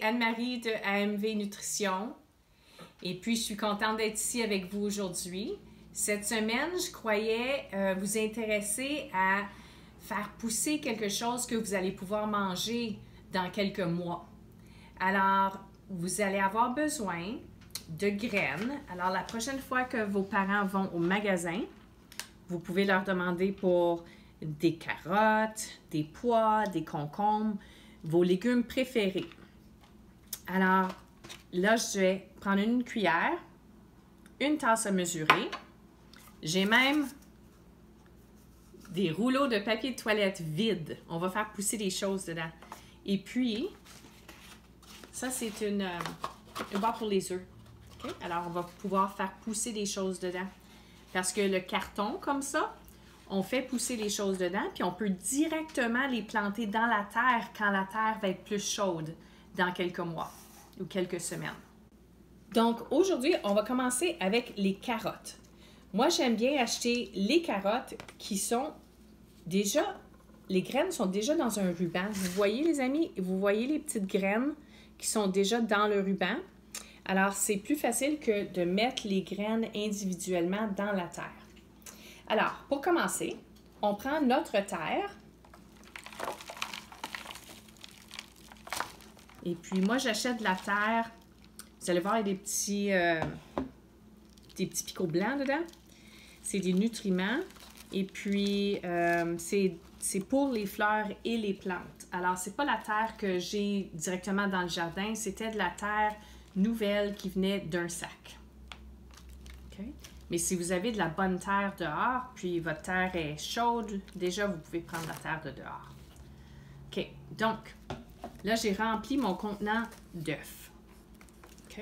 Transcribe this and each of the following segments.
Anne-Marie de AMV Nutrition et puis je suis contente d'être ici avec vous aujourd'hui. Cette semaine, je croyais vous intéresser à faire pousser quelque chose que vous allez pouvoir manger dans quelques mois. Alors, vous allez avoir besoin de graines. Alors, la prochaine fois que vos parents vont au magasin, vous pouvez leur demander pour des carottes, des pois, des concombres, vos légumes préférés. Alors, là, je vais prendre une cuillère, une tasse à mesurer. J'ai même des rouleaux de papier de toilette vides. On va faire pousser des choses dedans. Et puis, ça, c'est une barre pour les œufs. Okay? Alors, on va pouvoir faire pousser des choses dedans. Parce que le carton, comme ça, on fait pousser les choses dedans, puis on peut directement les planter dans la terre quand la terre va être plus chaude dans quelques mois ou quelques semaines. Donc, aujourd'hui, on va commencer avec les carottes. Moi, j'aime bien acheter les carottes qui sont déjà, les graines sont déjà dans un ruban. Vous voyez, les amis, vous voyez les petites graines qui sont déjà dans le ruban. Alors, c'est plus facile que de mettre les graines individuellement dans la terre. Alors, pour commencer, on prend notre terre. Et puis, moi, j'achète de la terre. Vous allez voir, il y a des petits picots blancs dedans. C'est des nutriments. Et puis, c'est pour les fleurs et les plantes. Alors, c'est pas la terre que j'ai directement dans le jardin. C'était de la terre nouvelle qui venait d'un sac. Okay? Mais si vous avez de la bonne terre dehors, puis votre terre est chaude, déjà, vous pouvez prendre la terre de dehors. OK. Donc, là, j'ai rempli mon contenant d'œufs. OK.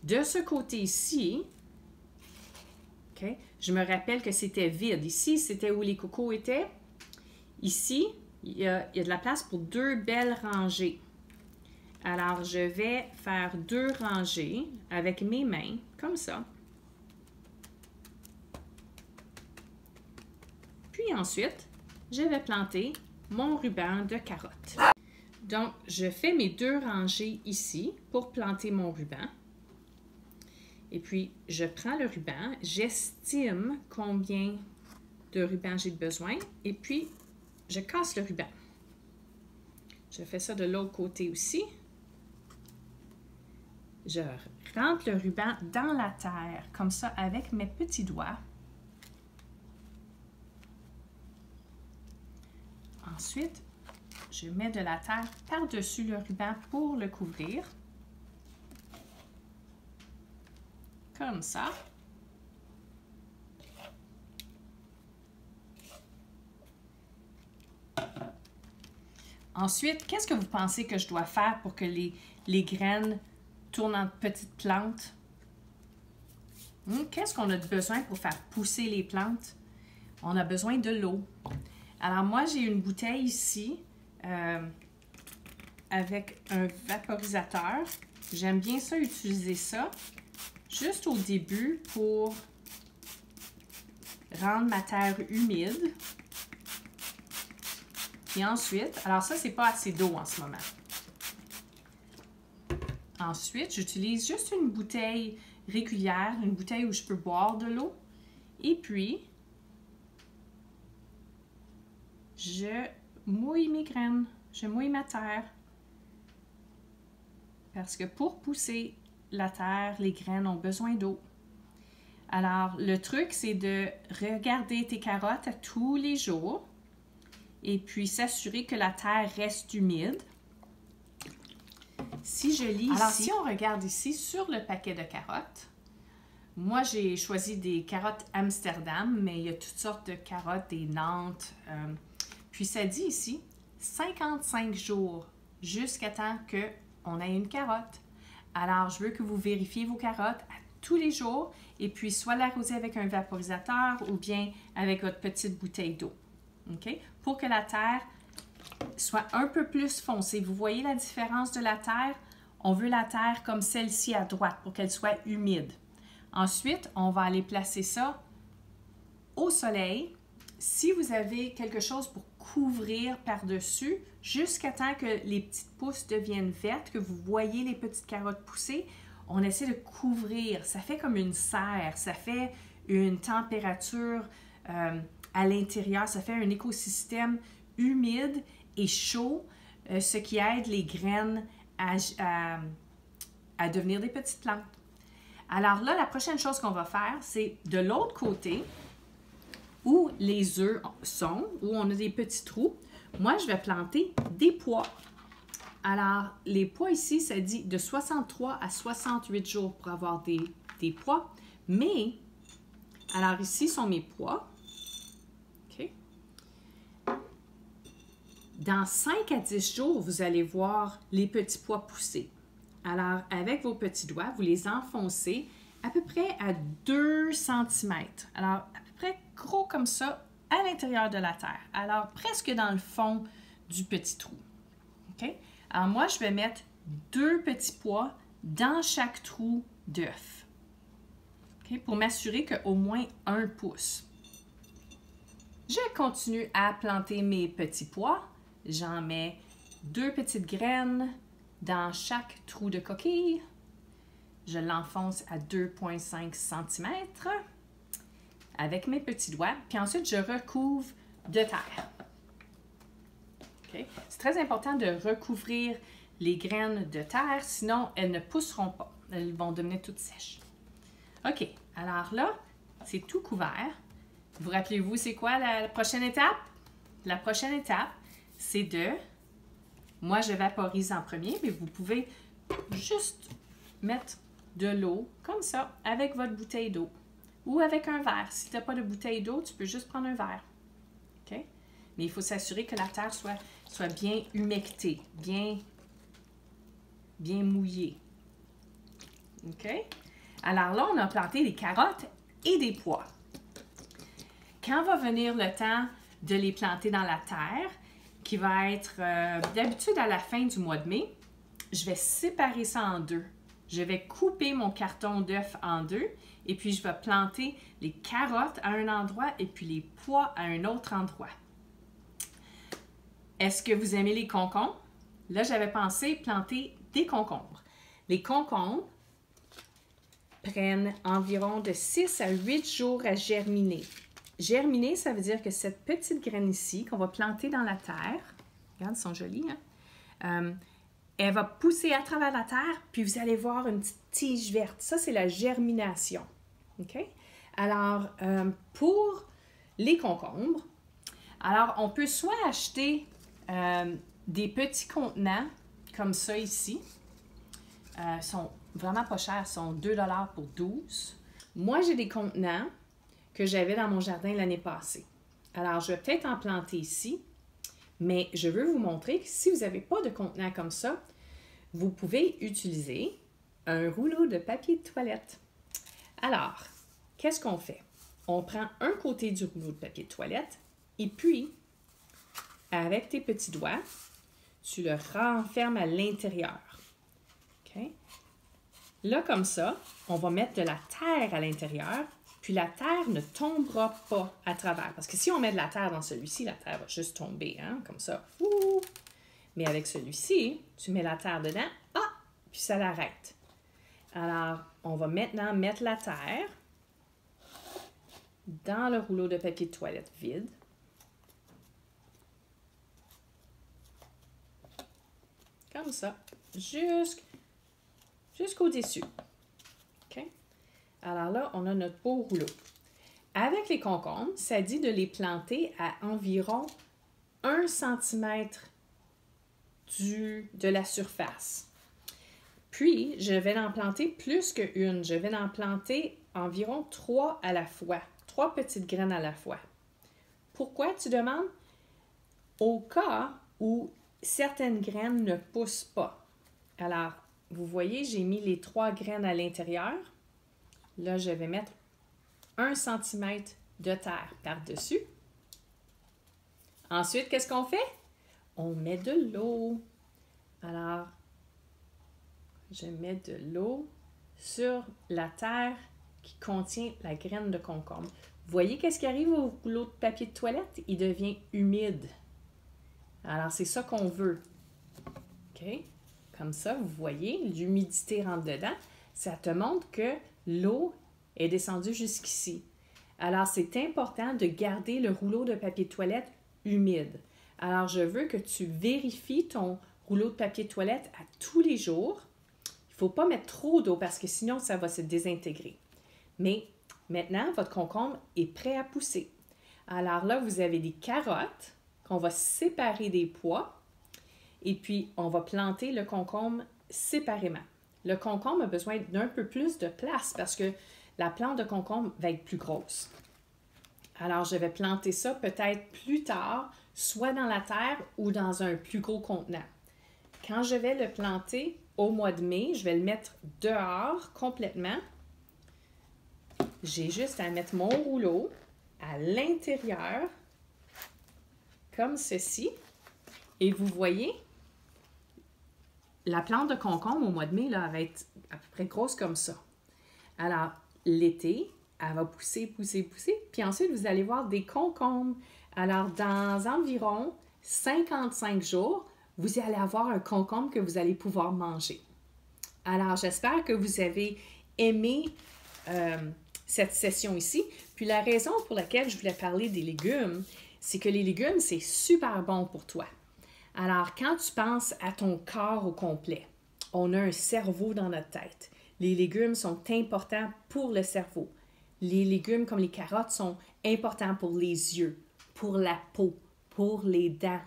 De ce côté-ci, OK, je me rappelle que c'était vide. Ici, c'était où les cocos étaient. Ici, il y a de la place pour 2 belles rangées. Alors, je vais faire 2 rangées avec mes mains, comme ça. Puis ensuite, je vais planter mon ruban de carottes. Donc, je fais mes 2 rangées ici pour planter mon ruban. Et puis, je prends le ruban, j'estime combien de ruban j'ai besoin et puis, je casse le ruban. Je fais ça de l'autre côté aussi. Je rentre le ruban dans la terre, comme ça, avec mes petits doigts. Ensuite, je mets de la terre par-dessus le ruban pour le couvrir. Comme ça. Ensuite, qu'est-ce que vous pensez que je dois faire pour que les graines tournent en petites plantes? Qu'est-ce qu'on a besoin pour faire pousser les plantes? On a besoin de l'eau. Alors moi, j'ai une bouteille ici avec un vaporisateur. J'aime bien ça, utiliser ça juste au début pour rendre ma terre humide. Puis ensuite, alors ça, c'est pas assez d'eau en ce moment. Ensuite, j'utilise juste une bouteille régulière, une bouteille où je peux boire de l'eau. Et puis, je mouille mes graines, je mouille ma terre. Parce que pour pousser la terre, les graines ont besoin d'eau. Alors, le truc, c'est de regarder tes carottes tous les jours et puis s'assurer que la terre reste humide. Si je lis alors, ici, si on regarde ici sur le paquet de carottes, moi, j'ai choisi des carottes Amsterdam, mais il y a toutes sortes de carottes, des Nantes. Puis ça dit ici, 55 jours jusqu'à temps qu'on ait une carotte. Alors, je veux que vous vérifiez vos carottes tous les jours et puis soit l'arroser avec un vaporisateur ou bien avec votre petite bouteille d'eau. OK? Pour que la terre soit un peu plus foncée. Vous voyez la différence de la terre? On veut la terre comme celle-ci à droite pour qu'elle soit humide. Ensuite, on va aller placer ça au soleil. Si vous avez quelque chose pour couvrir par-dessus jusqu'à temps que les petites pousses deviennent vertes, que vous voyez les petites carottes pousser. On essaie de couvrir. Ça fait comme une serre. Ça fait une température à l'intérieur. Ça fait un écosystème humide et chaud, ce qui aide les graines à devenir des petites plantes. Alors là, la prochaine chose qu'on va faire, c'est de l'autre côté, où les œufs sont, où on a des petits trous, moi, je vais planter des pois. Alors, les pois ici, ça dit de 63 à 68 jours pour avoir des pois. Mais, alors ici sont mes pois. OK. Dans 5 à 10 jours, vous allez voir les petits pois pousser. Alors, avec vos petits doigts, vous les enfoncez à peu près à 2 cm. Alors, à peu près gros comme ça à l'intérieur de la terre. Alors, presque dans le fond du petit trou. OK? Alors, moi, je vais mettre 2 petits pois dans chaque trou d'œuf. OK? Pour m'assurer qu'au moins 1 pousse. Je continue à planter mes petits pois. J'en mets 2 petites graines dans chaque trou de coquille. Je l'enfonce à 2,5 cm avec mes petits doigts. Puis ensuite, je recouvre de terre. Okay? C'est très important de recouvrir les graines de terre, sinon elles ne pousseront pas. Elles vont devenir toutes sèches. OK, alors là, c'est tout couvert. Vous rappelez-vous, c'est quoi la prochaine étape? La prochaine étape, c'est de... Moi, je vaporise en premier, mais vous pouvez juste mettre de l'eau, comme ça, avec votre bouteille d'eau. Ou avec un verre. Si tu n'as pas de bouteille d'eau, tu peux juste prendre un verre. OK? Mais il faut s'assurer que la terre soit bien humectée, bien mouillée. OK? Alors là, on a planté des carottes et des pois. Quand va venir le temps de les planter dans la terre, qui va être d'habitude à la fin du mois de mai, je vais séparer ça en deux. Je vais couper mon carton d'œuf en deux et puis je vais planter les carottes à un endroit et puis les pois à un autre endroit. Est-ce que vous aimez les concombres? Là, j'avais pensé planter des concombres. Les concombres prennent environ de 6 à 8 jours à germiner. Germiner, ça veut dire que cette petite graine ici, qu'on va planter dans la terre, regarde, elles sont jolies, hein? Elle va pousser à travers la terre, puis vous allez voir une petite tige verte. Ça, c'est la germination. OK? Alors, pour les concombres, alors on peut soit acheter des petits contenants, comme ça ici. Ils sont vraiment pas chers, ils sont 2 $ pour 12. Moi, j'ai des contenants que j'avais dans mon jardin l'année passée. Alors, je vais peut-être en planter ici, mais je veux vous montrer que si vous n'avez pas de contenant comme ça, vous pouvez utiliser un rouleau de papier de toilette. Alors, qu'est-ce qu'on fait? On prend un côté du rouleau de papier de toilette et puis, avec tes petits doigts, tu le renfermes à l'intérieur. OK? Là, comme ça, on va mettre de la terre à l'intérieur, puis la terre ne tombera pas à travers. Parce que si on met de la terre dans celui-ci, la terre va juste tomber, hein, comme ça. Ouh! Mais avec celui-ci, tu mets la terre dedans, puis ça l'arrête. Alors, on va maintenant mettre la terre dans le rouleau de papier de toilette vide. Comme ça, jusqu'au-dessus. OK? Alors là, on a notre beau rouleau. Avec les concombres, ça dit de les planter à environ 1 cm de la surface. Puis, je vais en planter plus qu'une. Je vais en planter environ 3 à la fois. 3 petites graines à la fois. Pourquoi, tu demandes? Au cas où certaines graines ne poussent pas. Alors, vous voyez, j'ai mis les 3 graines à l'intérieur. Là, je vais mettre 1 cm de terre par-dessus. Ensuite, qu'est-ce qu'on fait? On met de l'eau. Alors, je mets de l'eau sur la terre qui contient la graine de concombre. Vous voyez qu'est-ce qui arrive au rouleau de papier de toilette? Il devient humide. Alors, c'est ça qu'on veut. OK? Comme ça, vous voyez, l'humidité rentre dedans. Ça te montre que l'eau est descendue jusqu'ici. Alors, c'est important de garder le rouleau de papier de toilette humide. Alors, je veux que tu vérifies ton rouleau de papier de toilette à tous les jours. Il ne faut pas mettre trop d'eau parce que sinon, ça va se désintégrer. Mais maintenant, votre concombre est prêt à pousser. Alors là, vous avez des carottes qu'on va séparer des pois. Et puis, on va planter le concombre séparément. Le concombre a besoin d'un peu plus de place parce que la plante de concombre va être plus grosse. Alors, je vais planter ça peut-être plus tard, soit dans la terre ou dans un plus gros contenant. Quand je vais le planter au mois de mai, je vais le mettre dehors complètement. J'ai juste à mettre mon rouleau à l'intérieur, comme ceci. Et vous voyez, la plante de concombre au mois de mai, là, elle va être à peu près grosse comme ça. Alors, l'été, elle va pousser, pousser, pousser. Puis ensuite, vous allez voir des concombres. Alors, dans environ 55 jours, vous allez avoir un concombre que vous allez pouvoir manger. Alors, j'espère que vous avez aimé cette session ici. Puis la raison pour laquelle je voulais parler des légumes, c'est que les légumes, c'est super bon pour toi. Alors, quand tu penses à ton corps au complet, on a un cerveau dans notre tête. Les légumes sont importants pour le cerveau. Les légumes comme les carottes sont importants pour les yeux, pour la peau, pour les dents,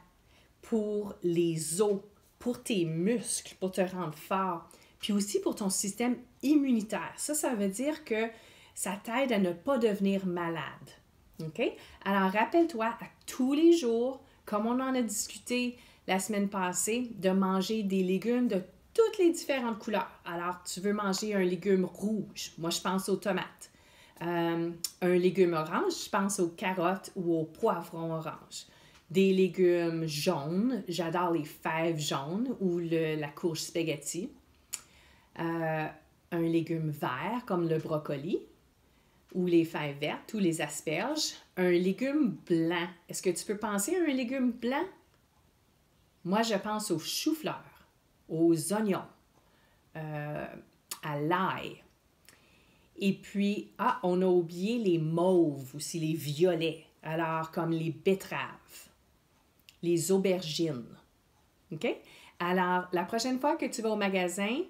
pour les os, pour tes muscles, pour te rendre fort, puis aussi pour ton système immunitaire. Ça veut dire que ça t'aide à ne pas devenir malade. OK? Alors, rappelle-toi à tous les jours, comme on en a discuté la semaine passée, de manger des légumes de toutes les différentes couleurs. Alors, tu veux manger un légume rouge. Moi, je pense aux tomates. Un légume orange, je pense aux carottes ou aux poivrons orange. Des légumes jaunes, j'adore les fèves jaunes ou la courge spaghetti. Un légume vert comme le brocoli ou les fèves vertes ou les asperges. Un légume blanc. Est-ce que tu peux penser à un légume blanc? Moi, je pense aux choux-fleurs, aux oignons, à l'ail. Et puis, on a oublié les mauves aussi, les violets. Alors, comme les betteraves, les aubergines. OK? Alors, la prochaine fois que tu vas au magasin,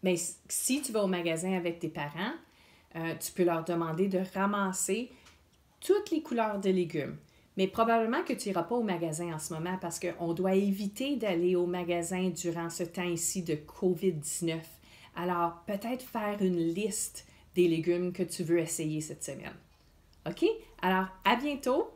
bien, si tu vas au magasin avec tes parents, tu peux leur demander de ramasser toutes les couleurs de légumes. Mais probablement que tu n'iras pas au magasin en ce moment parce qu'on doit éviter d'aller au magasin durant ce temps ici de COVID-19. Alors, peut-être faire une liste des légumes que tu veux essayer cette semaine. OK? Alors, à bientôt!